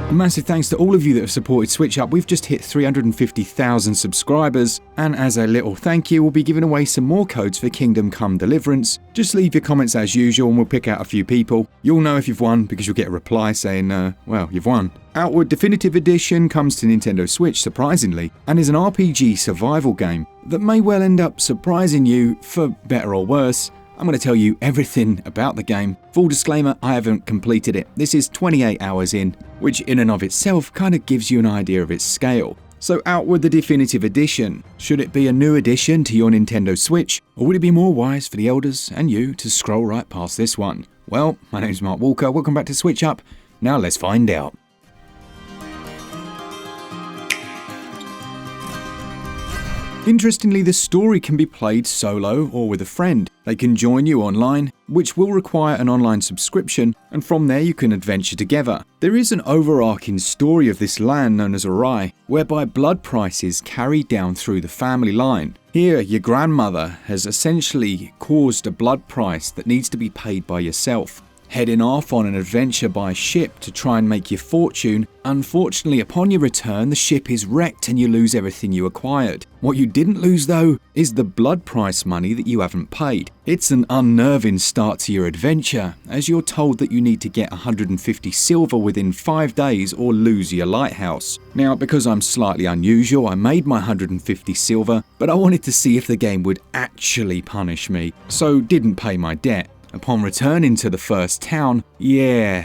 A massive thanks to all of you that have supported SwitchUp. We've just hit 350,000 subscribers, and as a little thank you, we'll be giving away some more codes for Kingdom Come Deliverance. Just leave your comments as usual and we'll pick out a few people. You'll know if you've won because you'll get a reply saying, well, you've won. Outward Definitive Edition comes to Nintendo Switch, surprisingly, and is an RPG survival game that may well end up surprising you, for better or worse. I'm going to tell you everything about the game. Full disclaimer, I haven't completed it. This is 28 hours in, which in and of itself kind of gives you an idea of its scale. So Outward the Definitive Edition. Should it be a new addition to your Nintendo Switch, or would it be more wise for the elders and you to scroll right past this one? Well, my name's Mark Walker, welcome back to SwitchUp. Now let's find out. Interestingly, the story can be played solo or with a friend. They can join you online, which will require an online subscription, and from there you can adventure together. There is an overarching story of this land known as Arai, whereby blood prices carry down through the family line. Here, your grandmother has essentially caused a blood price that needs to be paid by yourself. Heading off on an adventure by ship to try and make your fortune, unfortunately upon your return the ship is wrecked and you lose everything you acquired. What you didn't lose though is the blood price money that you haven't paid. It's an unnerving start to your adventure, as you're told that you need to get 150 silver within 5 days or lose your lighthouse. Now, because I'm slightly unusual, I made my 150 silver, but I wanted to see if the game would actually punish me, so didn't pay my debt. Upon returning to the first town, the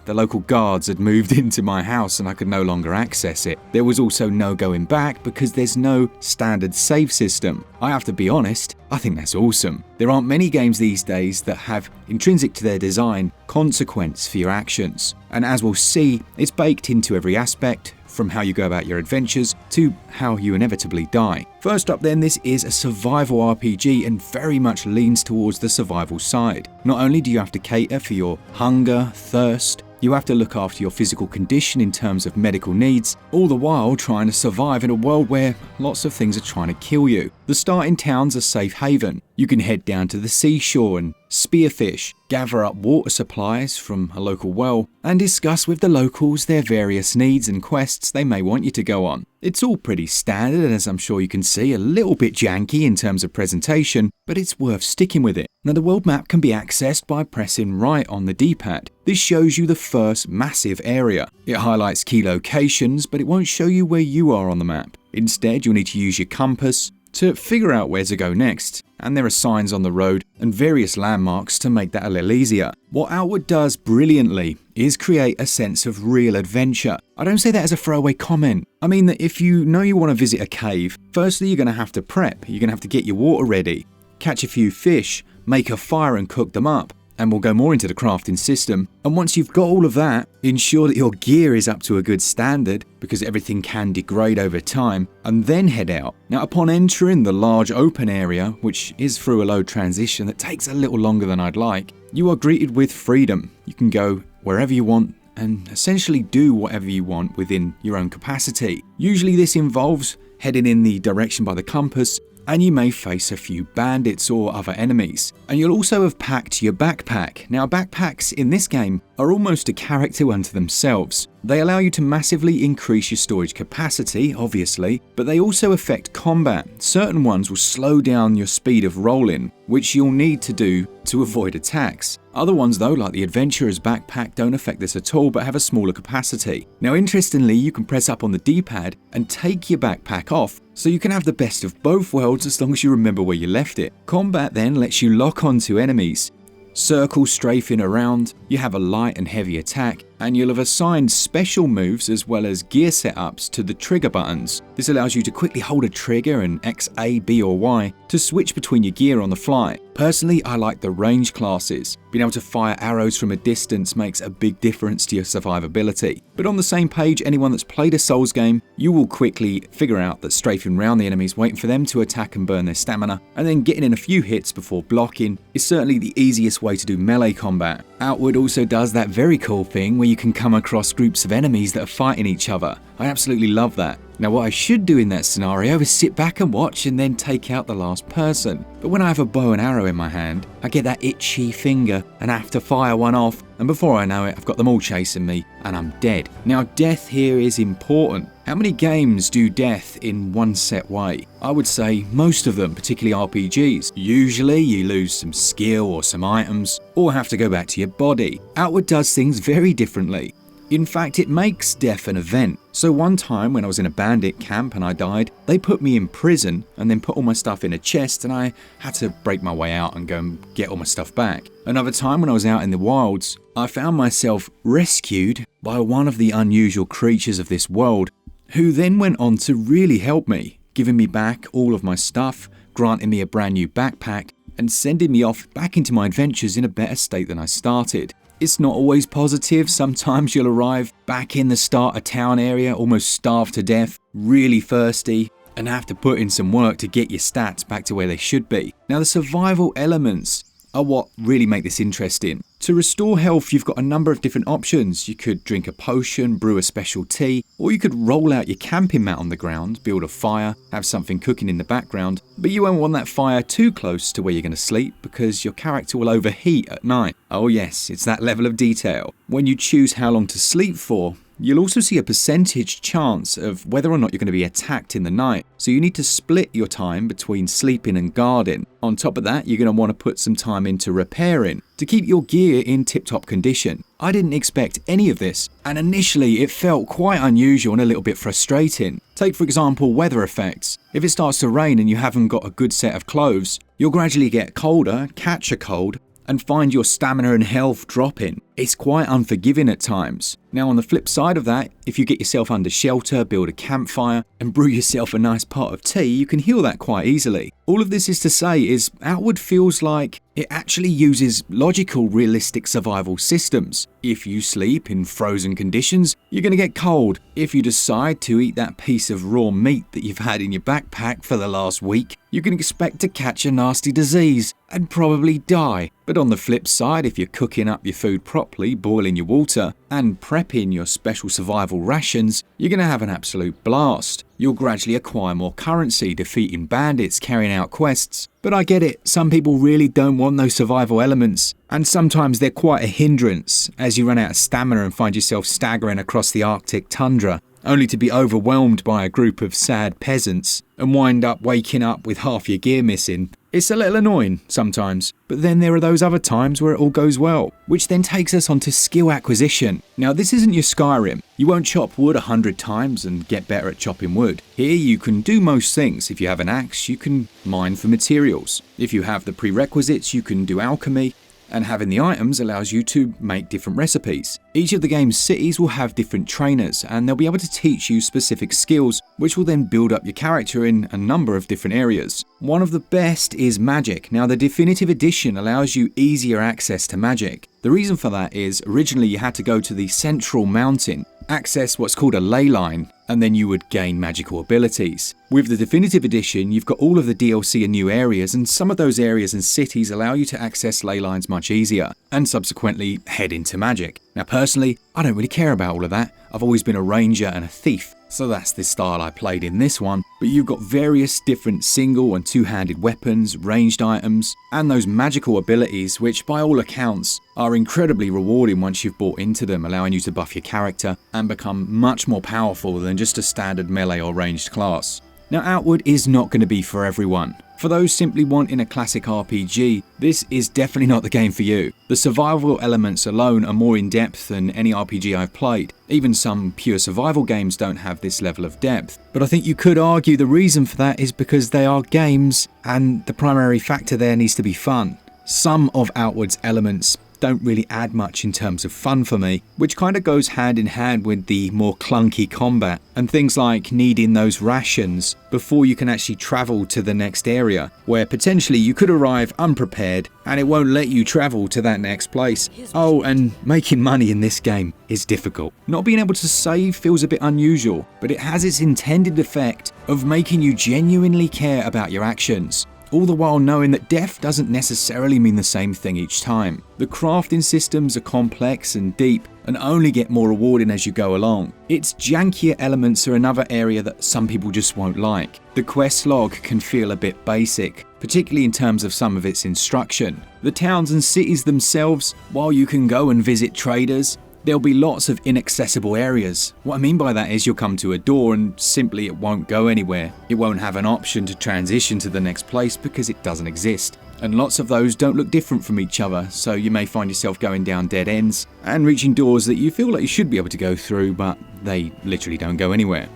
local guards had moved into my house and I could no longer access it. There was also no going back because there's no standard save system. I have to be honest, I think that's awesome. There aren't many games these days that have, intrinsic to their design, consequence for your actions. And as we'll see, it's baked into every aspect, from how you go about your adventures to how you inevitably die. First up then, this is a survival RPG and very much leans towards the survival side. Not only do you have to cater for your hunger, thirst, you have to look after your physical condition in terms of medical needs, all the while trying to survive in a world where lots of things are trying to kill you. The starting town's a safe haven. You can head down to the seashore and spearfish, gather up water supplies from a local well, and discuss with the locals their various needs and quests they may want you to go on. It's all pretty standard and, as I'm sure you can see, a little bit janky in terms of presentation, but it's worth sticking with it. Now, the world map can be accessed by pressing right on the D-pad. This shows you the first massive area. It highlights key locations, but it won't show you where you are on the map. Instead, you'll need to use your compass to figure out where to go next, and there are signs on the road and various landmarks to make that a little easier. What Outward does brilliantly is create a sense of real adventure. I don't say that as a throwaway comment. I mean that if you know you want to visit a cave, firstly you're going to have to prep. You're going to have to get your water ready, catch a few fish, make a fire and cook them up. And we'll go more into the crafting system. And once you've got all of that, ensure that your gear is up to a good standard, because everything can degrade over time, and then head out. Now, upon entering the large open area, which is through a load transition that takes a little longer than I'd like, you are greeted with freedom. You can go wherever you want and essentially do whatever you want within your own capacity. Usually this involves heading in the direction by the compass, and you may face a few bandits or other enemies. And you'll also have packed your backpack. Now, backpacks in this game are almost a character unto themselves. They allow you to massively increase your storage capacity, obviously, but they also affect combat. Certain ones will slow down your speed of rolling, which you'll need to do to avoid attacks. Other ones though, like the Adventurer's backpack, don't affect this at all but have a smaller capacity. Now, interestingly, you can press up on the D-pad and take your backpack off, so you can have the best of both worlds as long as you remember where you left it. Combat then lets you lock onto enemies, circle strafing around, you have a light and heavy attack, and you'll have assigned special moves as well as gear setups to the trigger buttons. This allows you to quickly hold a trigger and X, A, B or Y to switch between your gear on the fly. Personally, I like the range classes. Being able to fire arrows from a distance makes a big difference to your survivability. But on the same page, anyone that's played a Souls game, you will quickly figure out that strafing around the enemies, waiting for them to attack and burn their stamina, and then getting in a few hits before blocking is certainly the easiest way to do melee combat. Outward also does that very cool thing where you can come across groups of enemies that are fighting each other. I absolutely love that. Now what I should do in that scenario is sit back and watch and then take out the last person. But when I have a bow and arrow in my hand, I get that itchy finger and I have to fire one off, and before I know it, I've got them all chasing me and I'm dead. Now death here is important. How many games do death in one set way? I would say most of them, particularly RPGs. Usually you lose some skill or some items, or have to go back to your body. Outward does things very differently. In fact, it makes death an event. So one time when I was in a bandit camp and I died, they put me in prison and then put all my stuff in a chest, and I had to break my way out and go and get all my stuff back. Another time when I was out in the wilds, I found myself rescued by one of the unusual creatures of this world, who then went on to really help me, giving me back all of my stuff, granting me a brand new backpack, and sending me off back into my adventures in a better state than I started. It's not always positive. Sometimes you'll arrive back in the starter town area, almost starved to death, really thirsty, and have to put in some work to get your stats back to where they should be. Now the survival elements are what really make this interesting. To restore health, you've got a number of different options. You could drink a potion, brew a special tea, or you could roll out your camping mat on the ground, build a fire, have something cooking in the background, but you won't want that fire too close to where you're going to sleep because your character will overheat at night. Oh yes, it's that level of detail. When you choose how long to sleep for, you'll also see a percentage chance of whether or not you're going to be attacked in the night, so you need to split your time between sleeping and guarding. On top of that, you're going to want to put some time into repairing to keep your gear in tip-top condition. I didn't expect any of this, and initially it felt quite unusual and a little bit frustrating. Take for example weather effects. If it starts to rain and you haven't got a good set of clothes, you'll gradually get colder, catch a cold, and find your stamina and health dropping. It's quite unforgiving at times. Now on the flip side of that, if you get yourself under shelter, build a campfire, and brew yourself a nice pot of tea, you can heal that quite easily. All of this is to say is Outward feels like it actually uses logical, realistic survival systems. If you sleep in frozen conditions, you're going to get cold. If you decide to eat that piece of raw meat that you've had in your backpack for the last week, you can expect to catch a nasty disease and probably die. But on the flip side, if you're cooking up your food properly, boiling your water, and prepping your special survival rations, you're going to have an absolute blast. You'll gradually acquire more currency, defeating bandits, carrying out quests. But I get it, some people really don't want those survival elements, and sometimes they're quite a hindrance as you run out of stamina and find yourself staggering across the Arctic tundra, only to be overwhelmed by a group of sad peasants and wind up waking up with half your gear missing. It's a little annoying sometimes, but then there are those other times where it all goes well, which then takes us onto skill acquisition. Now this isn't your Skyrim. You won't chop wood 100 times and get better at chopping wood. Here you can do most things. If you have an axe, you can mine for materials. If you have the prerequisites, you can do alchemy, and having the items allows you to make different recipes. Each of the game's cities will have different trainers, and they'll be able to teach you specific skills, which will then build up your character in a number of different areas. One of the best is magic. Now the definitive edition allows you easier access to magic. The reason for that is originally you had to go to the central mountain, access what's called a ley line, and then you would gain magical abilities. With the definitive edition, you've got all of the DLC and new areas, and some of those areas and cities allow you to access ley lines much easier, and subsequently head into magic. Now personally, I don't really care about all of that. I've always been a ranger and a thief, so that's the style I played in this one. But you've got various different single and two-handed weapons, ranged items, and those magical abilities, which by all accounts are incredibly rewarding once you've bought into them, allowing you to buff your character and become much more powerful than just a standard melee or ranged class. Now Outward is not going to be for everyone. For those simply wanting a classic RPG, this is definitely not the game for you. The survival elements alone are more in depth than any RPG I've played. Even some pure survival games don't have this level of depth. But I think you could argue the reason for that is because they are games, and the primary factor there needs to be fun. Some of Outward's elements don't really add much in terms of fun for me, which kind of goes hand in hand with the more clunky combat and things like needing those rations before you can actually travel to the next area, where potentially you could arrive unprepared and it won't let you travel to that next place. Oh, and making money in this game is difficult. Not being able to save feels a bit unusual, but it has its intended effect of making you genuinely care about your actions. all the while knowing that death doesn't necessarily mean the same thing each time. The crafting systems are complex and deep and only get more rewarding as you go along. Its jankier elements are another area that some people just won't like. The quest log can feel a bit basic, particularly in terms of some of its instruction. The towns and cities themselves, while you can go and visit traders, there'll be lots of inaccessible areas. What I mean by that is you'll come to a door and simply it won't go anywhere. It won't have an option to transition to the next place because it doesn't exist. And lots of those don't look different from each other, so you may find yourself going down dead ends and reaching doors that you feel like you should be able to go through, but they literally don't go anywhere.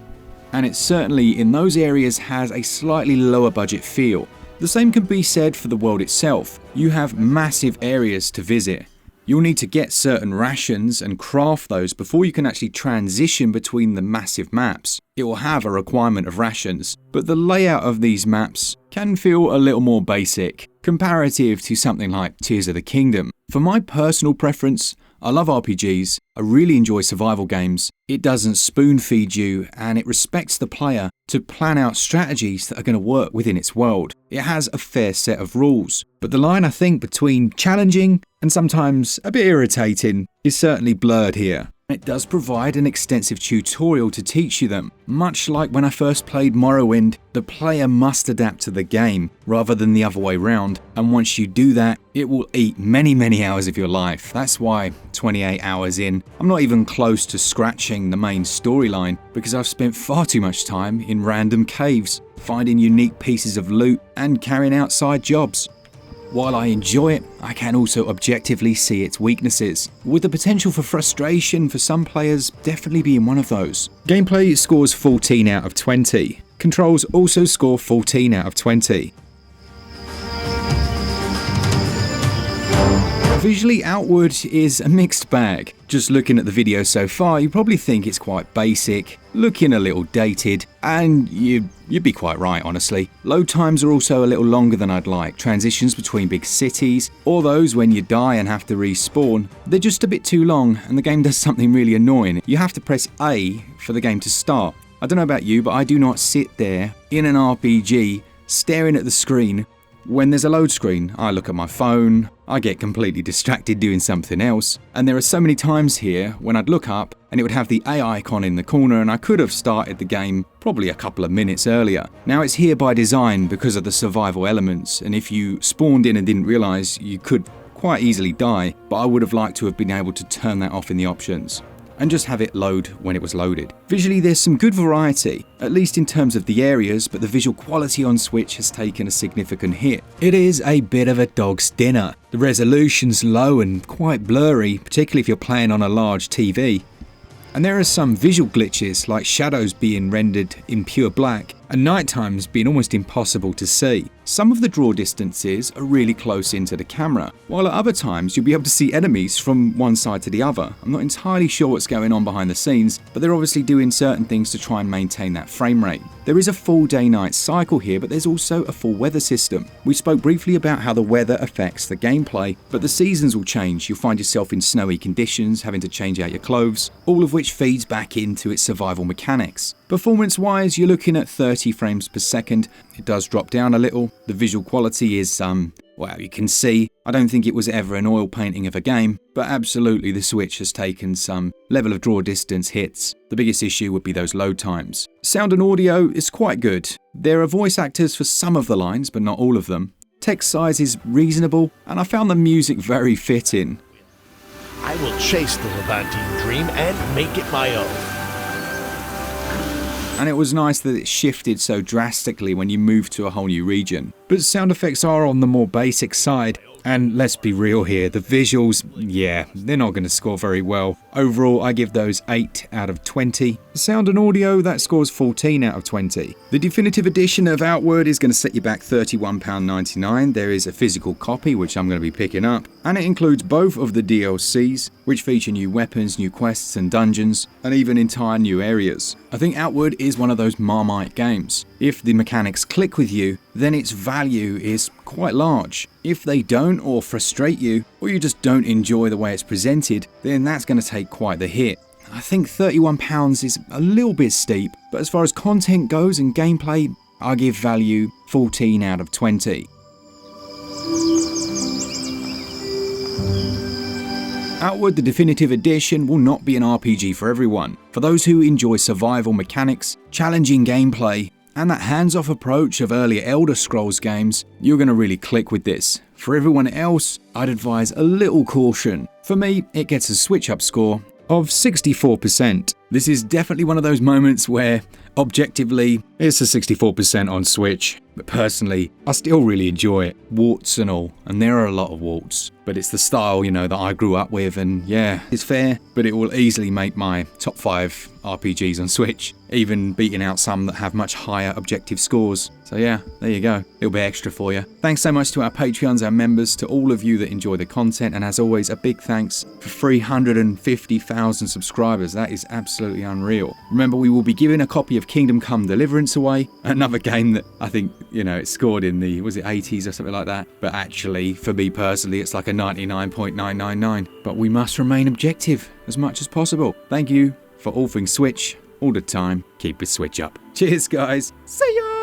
And it certainly in those areas has a slightly lower budget feel. The same can be said for the world itself. You have massive areas to visit. You'll need to get certain rations and craft those before you can actually transition between the massive maps. It will have a requirement of rations, but the layout of these maps can feel a little more basic, comparative to something like Tears of the Kingdom. For my personal preference, I love RPGs, I really enjoy survival games. It doesn't spoon feed you and it respects the player to plan out strategies that are going to work within its world. It has a fair set of rules, but the line I think between challenging and sometimes a bit irritating is certainly blurred here. It does provide an extensive tutorial to teach you them. Much like when I first played Morrowind, the player must adapt to the game rather than the other way round, and once you do that, it will eat many hours of your life. That's why 28 hours in, I'm not even close to scratching the main storyline because I've spent far too much time in random caves, finding unique pieces of loot and carrying out side jobs. While I enjoy it, I can also objectively see its weaknesses, with the potential for frustration for some players definitely being one of those. Gameplay scores 14 out of 20. Controls also score 14 out of 20. Visually, Outward is a mixed bag. Just looking at the video so far, you probably think it's quite basic, looking a little dated, and you'd be quite right, honestly. Load times are also a little longer than I'd like. Transitions between big cities, or those when you die and have to respawn, they're just a bit too long, and the game does something really annoying. You have to press A for the game to start. I don't know about you, but I do not sit there in an RPG staring at the screen when there's a load screen. I look at my phone, I get completely distracted doing something else, and there are so many times here when I'd look up and it would have the A icon in the corner and I could have started the game probably a couple of minutes earlier. Now it's here by design because of the survival elements, and if you spawned in and didn't realise, you could quite easily die, but I would have liked to have been able to turn that off in the options and just have it load when it was loaded. Visually, there's some good variety, at least in terms of the areas, but the visual quality on Switch has taken a significant hit. It is a bit of a dog's dinner. The resolution's low and quite blurry, particularly if you're playing on a large TV. And there are some visual glitches, like shadows being rendered in pure black and night times being almost impossible to see. Some of the draw distances are really close into the camera, while at other times you'll be able to see enemies from one side to the other. I'm not entirely sure what's going on behind the scenes, but they're obviously doing certain things to try and maintain that frame rate. There is a full day-night cycle here, but there's also a full weather system. We spoke briefly about how the weather affects the gameplay, but the seasons will change. You'll find yourself in snowy conditions, having to change out your cloves, all of which feeds back into its survival mechanics. Performance-wise, you're looking at 30 frames per second. It does drop down a little. The visual quality is, well, you can see, I don't think it was ever an oil painting of a game, but absolutely the Switch has taken some level of draw distance hits. The biggest issue would be those load times. Sound and audio is quite good. There are voice actors for some of the lines, but not all of them. Text size is reasonable, and I found the music very fitting. I will chase the Levantine dream and make it my own. And it was nice that it shifted so drastically when you moved to a whole new region. But sound effects are on the more basic side, and let's be real here, the visuals, yeah, they're not going to score very well. Overall, I give those 8 out of 20. Sound and audio, that scores 14 out of 20. The definitive edition of Outward is going to set you back £31.99. There is a physical copy, which I'm going to be picking up, and it includes both of the DLCs, which feature new weapons, new quests and dungeons, and even entire new areas. I think Outward is one of those Marmite games. If the mechanics click with you, then its value is quite large. If they don't, or frustrate you, or you just don't enjoy the way it's presented, then that's going to take quite the hit. I think £31 is a little bit steep, but as far as content goes and gameplay, I give value 14 out of 20. Outward, the definitive edition will not be an RPG for everyone. For those who enjoy survival mechanics, challenging gameplay, and that hands-off approach of earlier Elder Scrolls games, you're going to really click with this. For everyone else, I'd advise a little caution. For me, it gets a SwitchUp score of 64%. This is definitely one of those moments where, objectively, it's a 64% on Switch. But personally, I still really enjoy it, warts and all, and there are a lot of warts. But it's the style, that I grew up with, and yeah, it's fair, but it will easily make my top 5 RPGs on Switch, even beating out some that have much higher objective scores. So yeah, there you go, little bit extra for you. Thanks so much to our Patreons, our members, to all of you that enjoy the content, and as always, a big thanks for 350,000 subscribers. That is absolutely unreal. Remember, we will be giving a copy of Kingdom Come Deliverance away, another game that I think, it scored in the, was it 80s or something like that? But actually, for me personally, it's like a 99.999. But we must remain objective as much as possible. Thank you for all things Switch, all the time. Keep it Switch up. Cheers, guys. See ya!